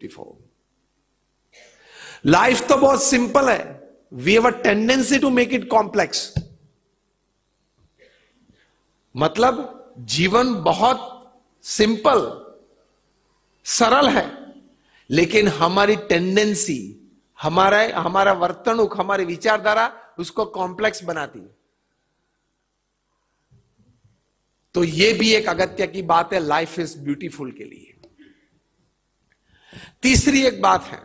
Beautiful. Life तो बहुत simple है, we have a tendency to make it complex. मतलब जीवन बहुत सिंपल सरल है, लेकिन हमारी टेंडेंसी, हमारा वर्तणुक, हमारी विचारधारा उसको कॉम्प्लेक्स बनाती है। तो यह भी एक अगत्य की बात है लाइफ इज ब्यूटीफुल के लिए। तीसरी एक बात है,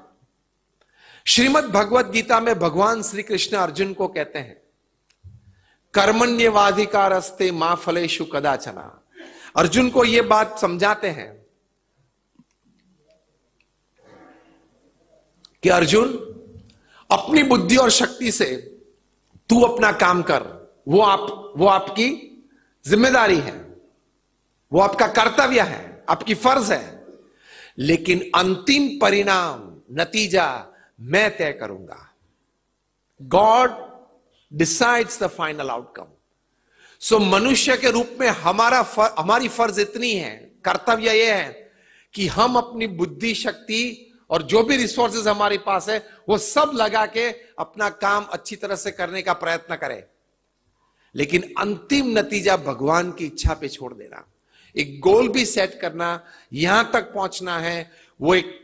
श्रीमद् भगवत गीता में भगवान श्री कृष्ण अर्जुन को कहते हैं, कर्मण्येवाधिकारस्ते मा फलेषु कदाचन। अर्जुन को यह बात समझाते हैं कि अर्जुन, अपनी बुद्धि और शक्ति से तू अपना काम कर, वो आपकी जिम्मेदारी है, वो आपका कर्तव्य है, आपकी फर्ज है, लेकिन अंतिम परिणाम, नतीजा मैं तय करूंगा। God decides the final outcome. So मनुष्य के रूप में हमारी फर्ज इतनी है, कर्तव्य यह है कि हम अपनी बुद्धि शक्ति और जो भी रिसोर्सेज हमारे पास है वो सब लगा के अपना काम अच्छी तरह से करने का प्रयत्न करें, लेकिन अंतिम नतीजा भगवान की इच्छा पे छोड़ देना। एक गोल भी सेट करना, यहां तक पहुंचना है, वो एक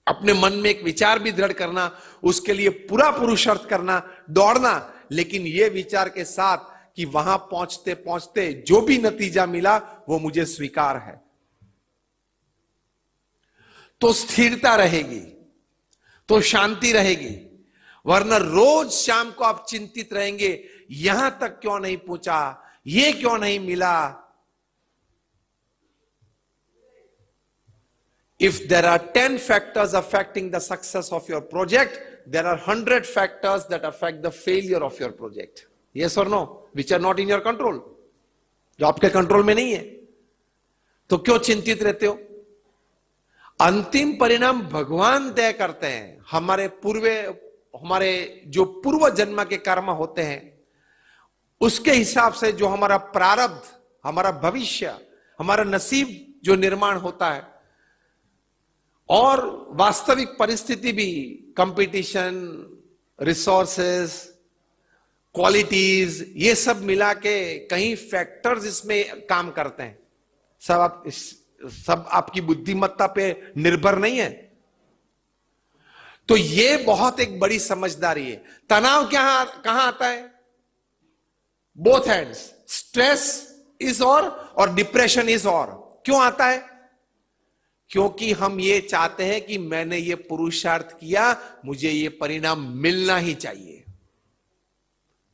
अपने मन में एक विचार भी दृढ़ करना, उसके लिए पूरा पुरुषार्थ करना, दौड़ना, लेकिन यह विचार के साथ कि वहां पहुंचते पहुंचते जो भी नतीजा मिला वो मुझे स्वीकार है। तो स्थिरता रहेगी, तो शांति रहेगी, वरना रोज शाम को आप चिंतित रहेंगे, यहां तक क्यों नहीं पहुंचा, ये क्यों नहीं मिला। If there are 10 factors affecting the success of your project, there are 100 factors that affect the failure of your project. Yes or no? Which are not in your control. जो आपके कंट्रोल में नहीं है, तो क्यों चिंतित रहते हो? अंतिम परिणाम भगवान तय करते हैं। हमारे जो पूर्व जन्म के कर्म होते हैं, उसके हिसाब से जो हमारा प्रारब्ध, हमारा भविष्य, हमारा नसीब जो निर्माण होता है, और वास्तविक परिस्थिति भी, कंपटीशन, रिसोर्सेस, क्वालिटीज, ये सब मिला के कई फैक्टर्स इसमें काम करते हैं। सब आपकी बुद्धिमत्ता पे निर्भर नहीं है। तो ये बहुत एक बड़ी समझदारी है। तनाव कहां आता है? Both hands. स्ट्रेस इज और डिप्रेशन इज और। क्यों आता है? क्योंकि हम ये चाहते हैं कि मैंने ये पुरुषार्थ किया, मुझे ये परिणाम मिलना ही चाहिए।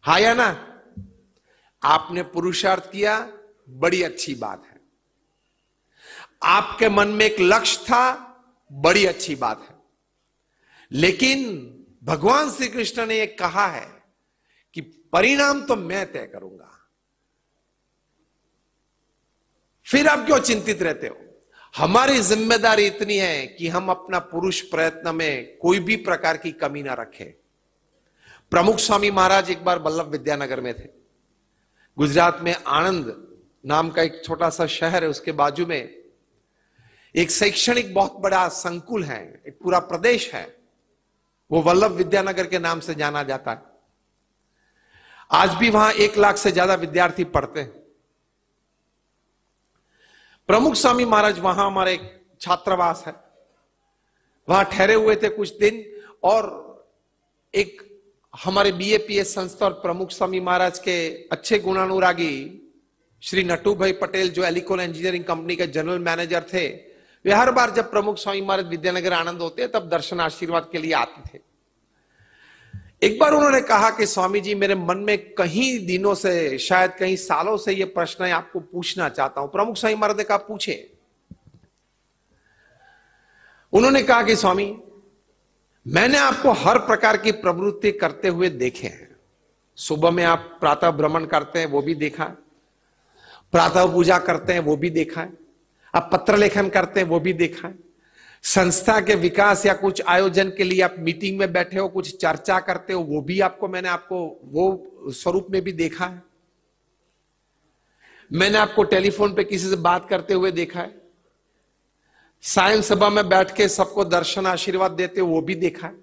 हाँ या ना? आपने पुरुषार्थ किया, बड़ी अच्छी बात है। आपके मन में एक लक्ष्य था, बड़ी अच्छी बात है। लेकिन भगवान श्री कृष्ण ने यह कहा है कि परिणाम तो मैं तय करूंगा। फिर आप क्यों चिंतित रहते हो? हमारी जिम्मेदारी इतनी है कि हम अपना पुरुष प्रयत्न में कोई भी प्रकार की कमी ना रखें। प्रमुख स्वामी महाराज एक बार वल्लभ विद्यानगर में थे। गुजरात में आणंद नाम का एक छोटा सा शहर है, उसके बाजू में एक शैक्षणिक बहुत बड़ा संकुल है, एक पूरा प्रदेश है, वो वल्लभ विद्यानगर के नाम से जाना जाता है। आज भी वहां 1 लाख से ज्यादा विद्यार्थी पढ़ते हैं। प्रमुख स्वामी महाराज वहां हमारे एक छात्रावास है, वहां ठहरे हुए थे कुछ दिन, और एक हमारे बीएपीएस संस्था और प्रमुख स्वामी महाराज के अच्छे गुणानुरागी श्री नटू भाई पटेल, जो एलिकोन इंजीनियरिंग कंपनी के जनरल मैनेजर थे, वे हर बार जब प्रमुख स्वामी महाराज विद्यानगर आनंद होते तब दर्शन आशीर्वाद के लिए आते थे। एक बार उन्होंने कहा कि स्वामी जी, मेरे मन में कई दिनों से, शायद कई सालों से ये प्रश्न है, आपको पूछना चाहता हूं। प्रमुख स्वामी महाराज ने कहा, पूछे। उन्होंने कहा कि स्वामी, मैंने आपको हर प्रकार की प्रवृत्ति करते हुए देखे हैं। सुबह में आप प्रातः भ्रमण करते हैं, वो भी देखा है। प्रातः पूजा करते हैं, वो भी देखा है। आप पत्र लेखन करते हैं, वो भी देखा है। संस्था के विकास या कुछ आयोजन के लिए आप मीटिंग में बैठे हो, कुछ चर्चा करते हो, वो भी मैंने आपको वो स्वरूप में भी देखा है। मैंने आपको टेलीफोन पे किसी से बात करते हुए देखा है। सायं सभा में बैठ के सबको दर्शन आशीर्वाद देते हो, वो भी देखा है।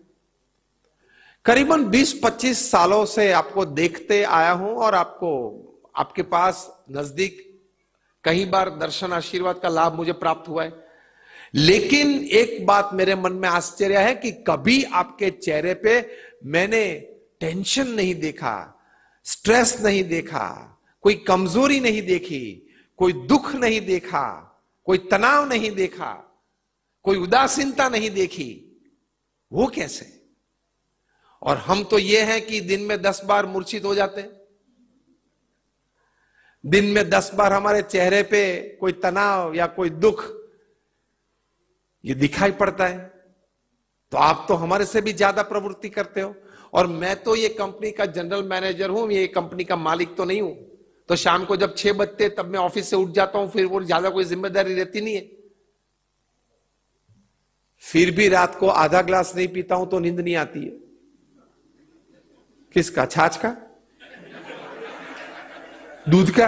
करीबन 20-25 सालों से आपको देखते आया हूं और आपको आपके पास नजदीक कई बार दर्शन आशीर्वाद का लाभ मुझे प्राप्त हुआ है। लेकिन एक बात मेरे मन में आश्चर्य है कि कभी आपके चेहरे पे मैंने टेंशन नहीं देखा, स्ट्रेस नहीं देखा, कोई कमजोरी नहीं देखी, कोई दुख नहीं देखा, कोई तनाव नहीं देखा, कोई उदासीनता नहीं देखी। वो कैसे? और हम तो ये हैं कि दिन में 10 बार मूर्छित हो जाते हैं, दिन में 10 बार हमारे चेहरे पे कोई तनाव या कोई दुख ये दिखाई पड़ता है। तो आप तो हमारे से भी ज्यादा प्रवृत्ति करते हो। और मैं तो ये कंपनी का जनरल मैनेजर हूं, ये कंपनी का मालिक तो नहीं हूं। तो शाम को जब 6 बजते तब मैं ऑफिस से उठ जाता हूं, फिर वो ज्यादा कोई जिम्मेदारी रहती नहीं है। फिर भी रात को आधा ग्लास नहीं पीता हूं तो नींद नहीं आती है। किसका? छाछ का? दूध का?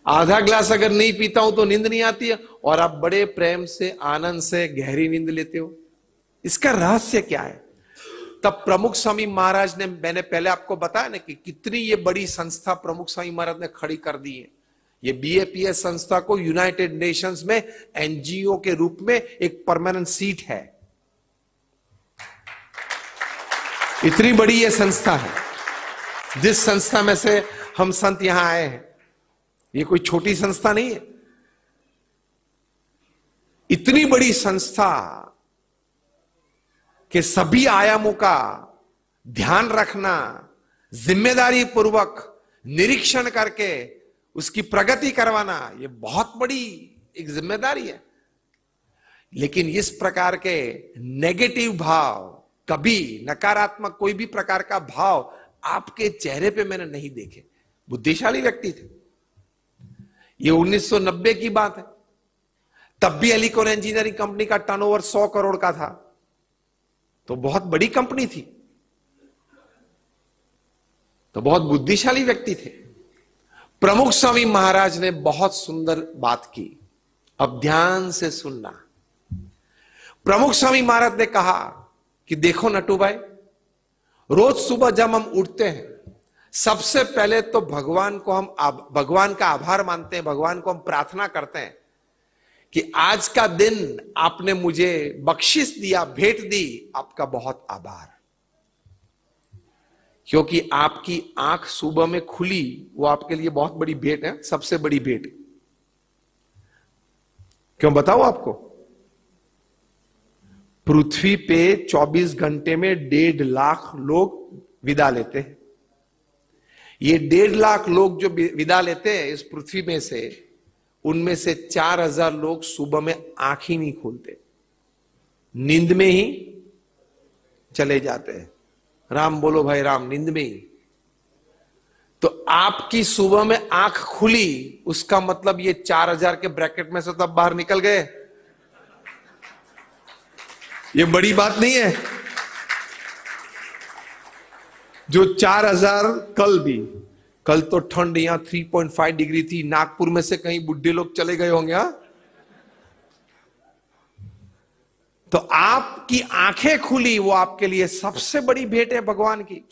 आधा ग्लास अगर नहीं पीता हूं तो नींद नहीं आती है, और आप बड़े प्रेम से, आनंद से गहरी नींद लेते हो। इसका रहस्य क्या है? तब प्रमुख स्वामी महाराज ने, मैंने पहले आपको बताया ना कि कितनी ये बड़ी संस्था प्रमुख स्वामी महाराज ने खड़ी कर दी है। ये बीएपीएस संस्था को यूनाइटेड नेशंस में एनजीओ के रूप में एक परमानेंट सीट है। इतनी बड़ी ये संस्था है, जिस संस्था में से हम संत यहां आए हैं। ये कोई छोटी संस्था नहीं है। इतनी बड़ी संस्था के सभी आयामों का ध्यान रखना, जिम्मेदारी पूर्वक निरीक्षण करके उसकी प्रगति करवाना, ये बहुत बड़ी एक जिम्मेदारी है। लेकिन इस प्रकार के नेगेटिव भाव, कभी नकारात्मक कोई भी प्रकार का भाव आपके चेहरे पे मैंने नहीं देखे। बुद्धिशाली व्यक्ति थे। ये 1990 की बात है। तब भी अलीकॉन इंजीनियरिंग कंपनी का टर्नओवर 100 करोड़ का था, तो बहुत बड़ी कंपनी थी। तो बहुत बुद्धिशाली व्यक्ति थे। प्रमुख स्वामी महाराज ने बहुत सुंदर बात की। अब ध्यान से सुनना। प्रमुख स्वामी महाराज ने कहा कि देखो नटू भाई, रोज सुबह जब हम उठते हैं, सबसे पहले तो भगवान का आभार मानते हैं, भगवान को हम प्रार्थना करते हैं कि आज का दिन आपने मुझे बख्शिश दिया, भेंट दी, आपका बहुत आभार। क्योंकि आपकी आंख सुबह में खुली, वो आपके लिए बहुत बड़ी भेंट है, सबसे बड़ी भेंट। क्यों बताओ आपको? पृथ्वी पे 24 घंटे में 1.5 लाख लोग विदा लेते हैं। ये 1.5 लाख लोग जो विदा लेते हैं इस पृथ्वी में से, उनमें से 4000 लोग सुबह में आंख ही नहीं खोलते, नींद में ही चले जाते हैं। राम बोलो भाई राम, नींद में ही। तो आपकी सुबह में आंख खुली, उसका मतलब ये 4000 के ब्रैकेट में से तब बाहर निकल गए। ये बड़ी बात नहीं है। जो 4000 कल तो ठंड यहां 3.5 डिग्री थी, नागपुर में से कहीं बुढ़े लोग चले गए होंगे। हा? तो आपकी आंखें खुली, वो आपके लिए सबसे बड़ी भेंट है भगवान की।